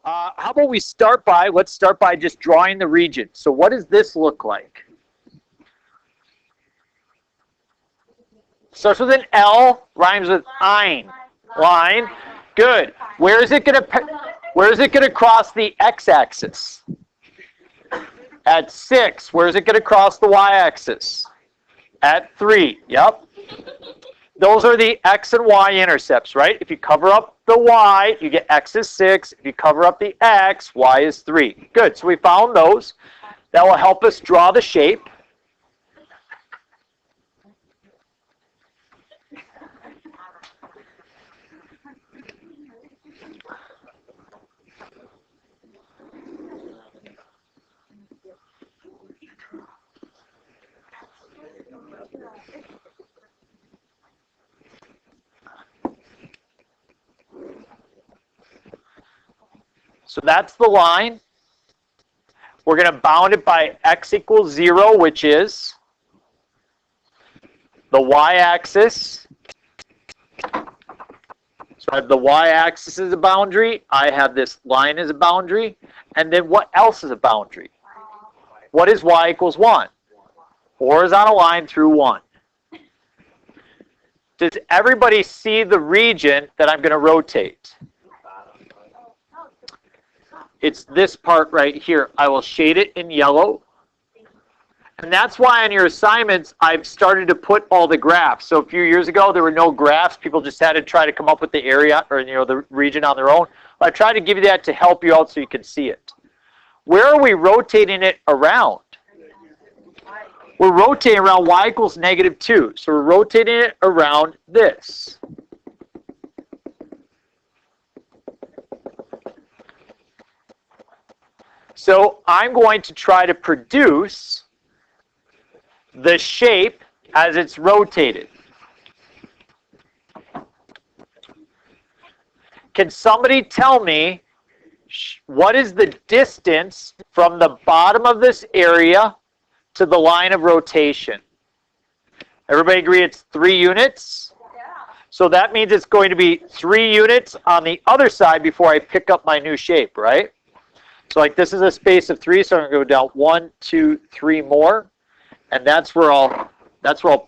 How about we let's start by just drawing the region. So what does this look like? Starts with an L, rhymes with ein. Line. Good. Where is it going to cross the x-axis? At 6. Where is it going to cross the y-axis? At 3. Yep. Those are the x and y intercepts, right? If you cover up the y, you get x is 6. If you cover up the x, y is 3. Good. So we found those. That will help us draw the shape. So that's the line. We're going to bound it by x equals 0, which is the y-axis. So I have the y-axis as a boundary. I have this line as a boundary. And then what else is a boundary? What is y equals 1? Horizontal line through 1. Does everybody see the region that I'm going to rotate? It's this part right here. I will shade it in yellow. And that's why on your assignments, I've started to put all the graphs. So a few years ago, there were no graphs. People just had to try to come up with the area or the region on their own. I tried to give you that to help you out so you can see it. Where are we rotating it around? We're rotating around y equals -2. So we're rotating it around this. So I'm going to try to produce the shape as it's rotated. Can somebody tell me what is the distance from the bottom of this area to the line of rotation? Everybody agree it's 3 units? Yeah. So that means it's going to be 3 units on the other side before I pick up my new shape, right? So like this is a space of 3, so I'm going to go down 1, 2, 3 more, and that's where I'll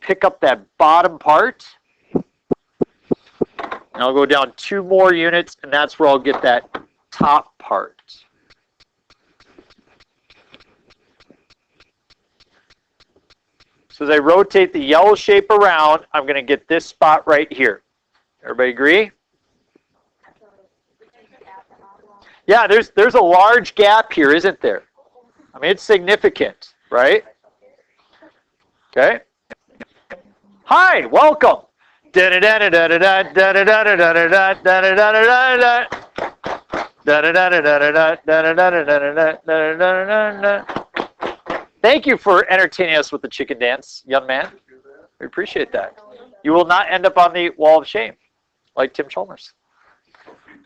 pick up that bottom part. And I'll go down 2 more units, and that's where I'll get that top part. So as I rotate the yellow shape around, I'm going to get this spot right here. Everybody agree? Yeah, there's a large gap here, isn't there? I mean, it's significant, right? Okay. Hi, welcome. Thank you for entertaining us with the chicken dance, young man. We appreciate that. You will not end up on the wall of shame, like Tim Chalmers.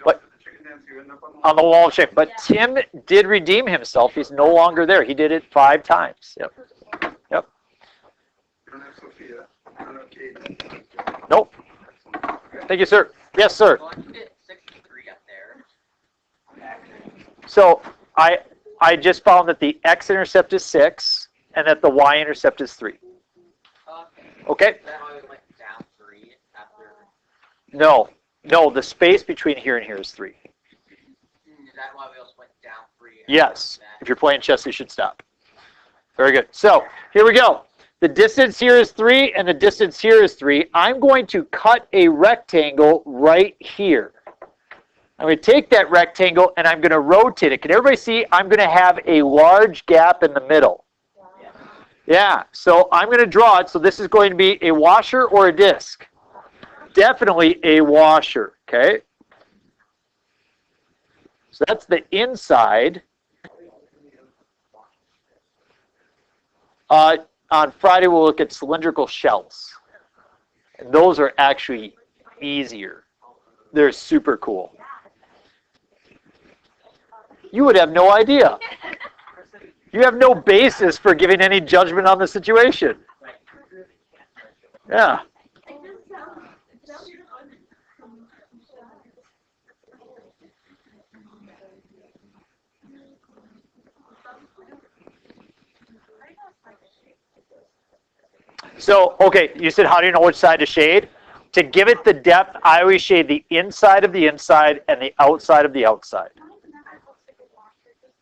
But on the wall of shame. But Tim did redeem himself. He's no longer there. He did it 5 times. Yep. Yep. Nope. Thank you, sir. Yes, sir. So I just found that the x-intercept is 6 and that the y-intercept is 3. Okay? No. No, the space between here and here is 3. Is that why we also went down 3? Yes. If you're playing chess, you should stop. Very good. So here we go. The distance here is 3 and the distance here is 3. I'm going to cut a rectangle right here. I'm going to take that rectangle and I'm going to rotate it. Can everybody see? I'm going to have a large gap in the middle. Yeah. So I'm going to draw it. So this is going to be a washer or a disc. Definitely a washer. Okay. So that's the inside. On Friday, we'll look at cylindrical shells. And those are actually easier. They're super cool. You would have no idea. You have no basis for giving any judgment on the situation. Yeah. So, okay, you said how do you know which side to shade? To give it the depth, I always shade the inside of the inside and the outside of the outside.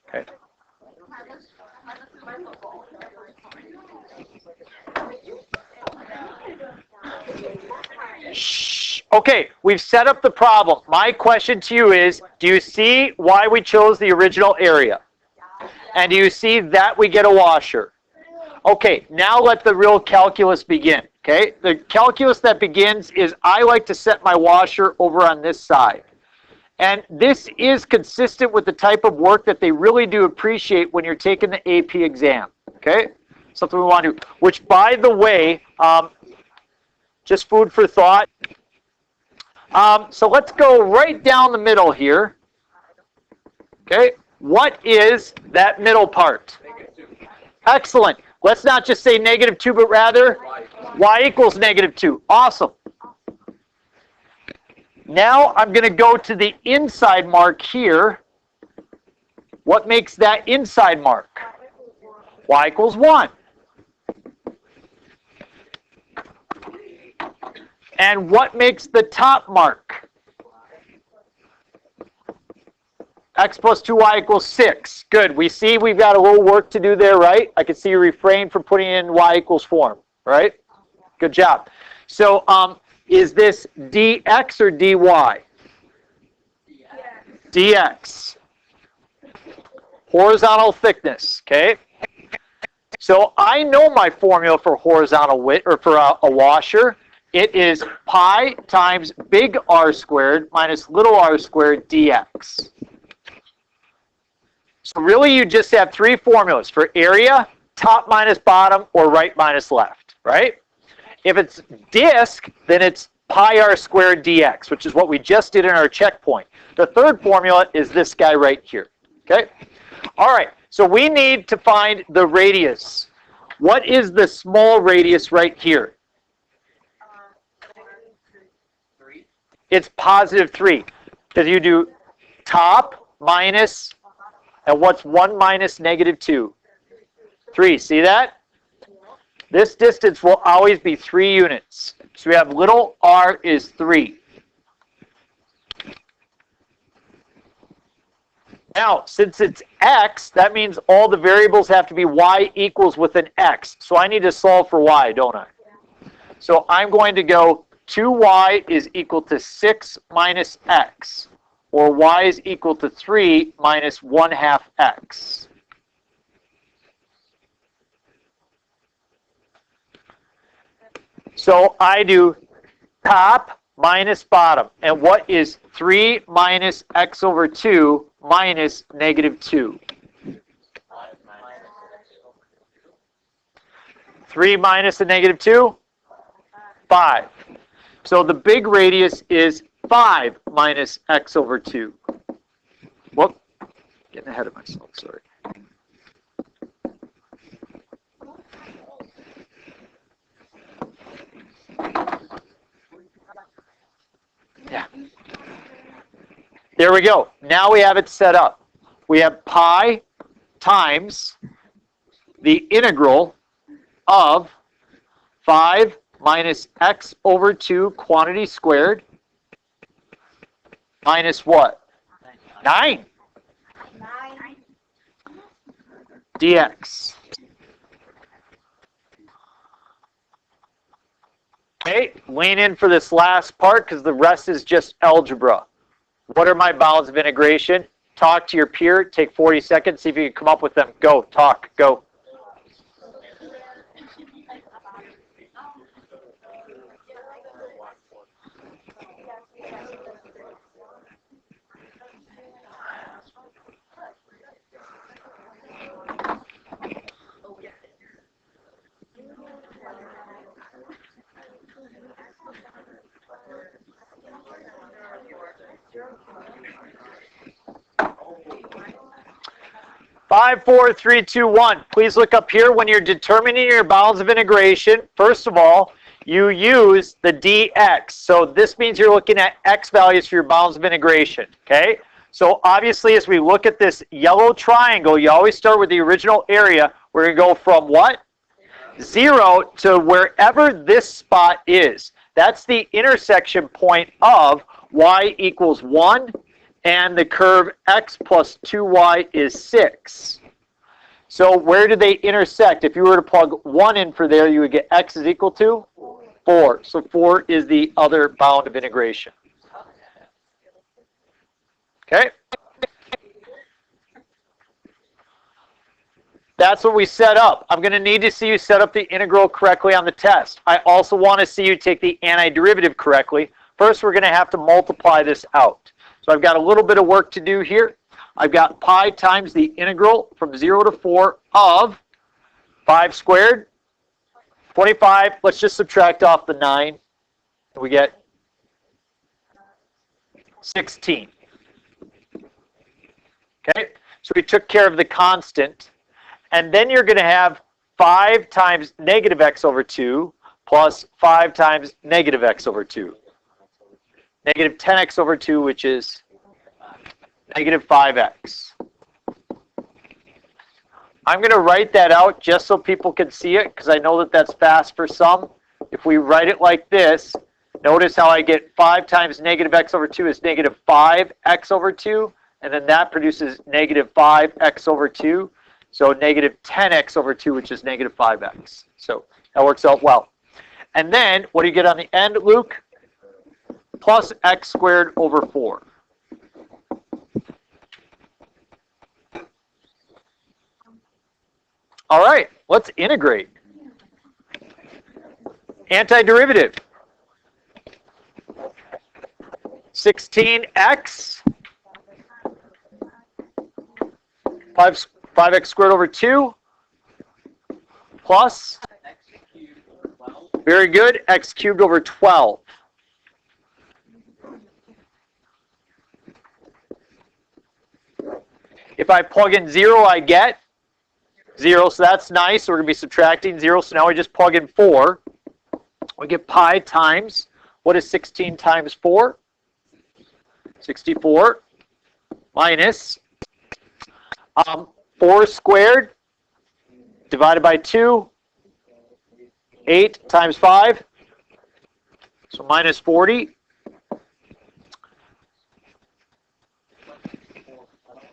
Okay. Shh. Okay, we've set up the problem. My question to you is, do you see why we chose the original area? And do you see that we get a washer? Okay, now let the real calculus begin. Okay, the calculus that begins is I like to set my washer over on this side. And this is consistent with the type of work that they really do appreciate when you're taking the AP exam. Okay, something we want to do. Which, by the way, just food for thought. So let's go right down the middle here. Okay, what is that middle part? Excellent. Let's not just say -2, but rather y equals -2. Awesome. Now I'm going to go to the inside mark here. What makes that inside mark? Y equals 1. And what makes the top mark? X plus 2y equals 6. Good. We see we've got a little work to do there, right? I can see you refrain from putting in y equals form, right? Good job. So is this dx or dy? Dx. Horizontal thickness, okay? So I know my formula for horizontal width, or for a washer. It is pi times big R squared minus little r squared dx. So really you just have 3 formulas for area, top minus bottom, or right minus left, right? If it's disk, then it's pi r squared dx, which is what we just did in our checkpoint. The third formula is this guy right here, okay? All right, so we need to find the radius. What is the small radius right here? It's +3. Because you do top minus, and what's 1 minus -2? 3. See that? This distance will always be 3 units. So we have little r is 3. Now, since it's x, that means all the variables have to be y equals with an x. So I need to solve for y, don't I? So I'm going to go 2y is equal to 6 minus x, or y is equal to 3 minus 1/2 x. So I do top minus bottom. And what is 3 minus x over 2 minus -2? 3 minus a -2? 5. So the big radius is 5 minus x over 2. Whoop, getting ahead of myself, sorry. Yeah. There we go. Now we have it set up. We have pi times the integral of 5 minus x over 2 quantity squared minus what? 9. Dx. Okay, lean in for this last part because the rest is just algebra. What are my bounds of integration? Talk to your peer, take 40 seconds, see if you can come up with them. Go, talk, go. Five, 4, 3, 2, 1. Please look up here when you're determining your bounds of integration. First of all, you use the dx. So this means you're looking at x values for your bounds of integration. Okay? So obviously, as we look at this yellow triangle, you always start with the original area. We're going to go from what? 0 to wherever this spot is. That's the intersection point of y equals 1 and the curve x plus 2y is 6. So where do they intersect? If you were to plug 1 in for there, you would get x is equal to 4. So 4 is the other bound of integration. Okay? That's what we set up. I'm going to need to see you set up the integral correctly on the test. I also want to see you take the antiderivative correctly. First, we're going to have to multiply this out. So I've got a little bit of work to do here. I've got pi times the integral from 0 to 4 of 5 squared, 25. Let's just subtract off the 9. And we get 16. Okay, so we took care of the constant. And then you're going to have 5 times negative x over 2 plus 5 times negative x over 2. Negative 10x over 2, which is negative 5x. I'm going to write that out just so people can see it, because I know that that's fast for some. If we write it like this, notice how I get 5 times negative x over 2 is negative 5x over 2, and then that produces negative 5x over 2. So negative 10x over 2, which is negative 5x. So that works out well. And then, what do you get on the end, Luke? Plus x squared over 4. All right, let's integrate. Antiderivative. 16x 5x squared over 2 plus, very good, x cubed over 12. If I plug in 0, I get 0, so that's nice. So we're going to be subtracting 0, so now we just plug in 4. We get pi times, what is 16 times 4? 64 minus 4 squared divided by 2, 8 times 5, so minus 40.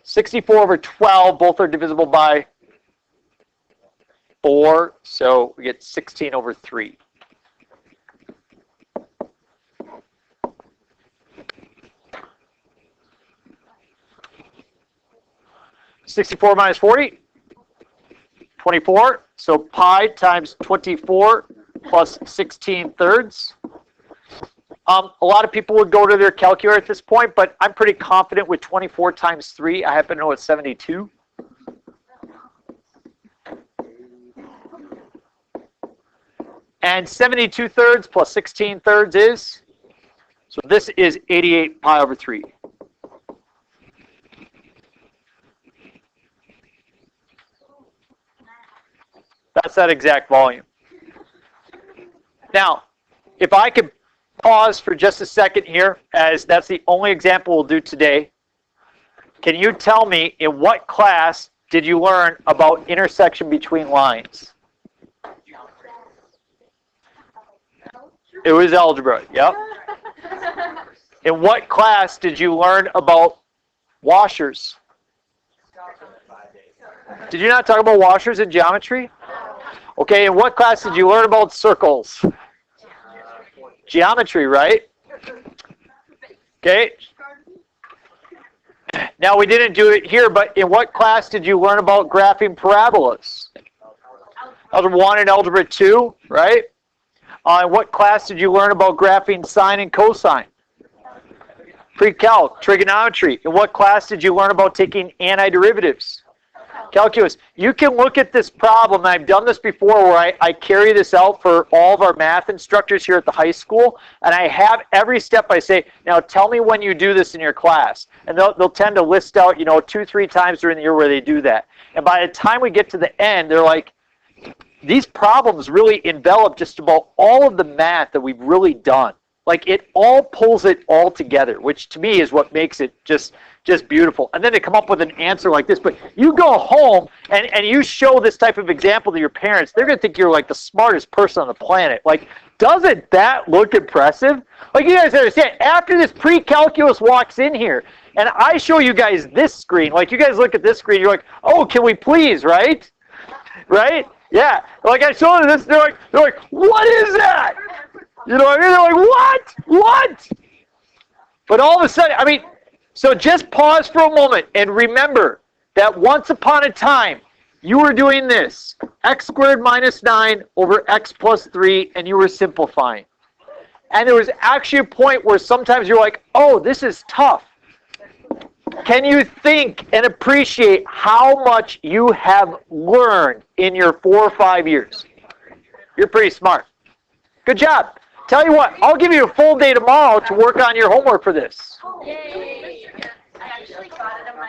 64 over 12, both are divisible by 4, so we get 16 over 3. (64 minus 40) 24. So pi times 24 plus 16 thirds. A lot of people would go to their calculator at this point, but I'm pretty confident with 24 times 3. I happen to know it's 72. And 72 thirds plus 16 thirds is, so this is 88 pi over 3. That's that exact volume. Now, if I could pause for just a second here, as that's the only example we'll do today. Can you tell me, in what class did you learn about intersection between lines? It was algebra, yep. In what class did you learn about washers? Did you not talk about washers in geometry? Okay, in what class did you learn about circles? Geometry, right? Okay. Now, we didn't do it here, but in what class did you learn about graphing parabolas? Algebra 1 and Algebra 2, right? In what class did you learn about graphing sine and cosine? Pre-calc, trigonometry. In what class did you learn about taking antiderivatives? Calculus. You can look at this problem, and I've done this before, where I carry this out for all of our math instructors here at the high school, and I have every step. I say, now tell me when you do this in your class. And they'll tend to list out, 2-3 times during the year where they do that. And by the time we get to the end, they're like, these problems really envelop just about all of the math that we've really done. Like it all pulls it all together, which to me is what makes it just beautiful. And then they come up with an answer like this. But you go home and you show this type of example to your parents, they're going to think you're like the smartest person on the planet. Like, doesn't that look impressive? Like, you guys understand, after this pre-calculus walks in here, and I show you guys this screen, like you guys look at this screen, you're like, oh, can we please, right? Right? Yeah. Like I show them this, they're like, what is that? You know what I mean? They're like, what? What? But all of a sudden, I mean, so just pause for a moment and remember that once upon a time, you were doing this, x squared minus 9 over x plus 3, and you were simplifying. And there was actually a point where sometimes you're like, oh, this is tough. Can you think and appreciate how much you have learned in your 4 or 5 years? You're pretty smart. Good job. Tell you what, I'll give you a full day tomorrow to work on your homework for this. Yay! I actually got it on my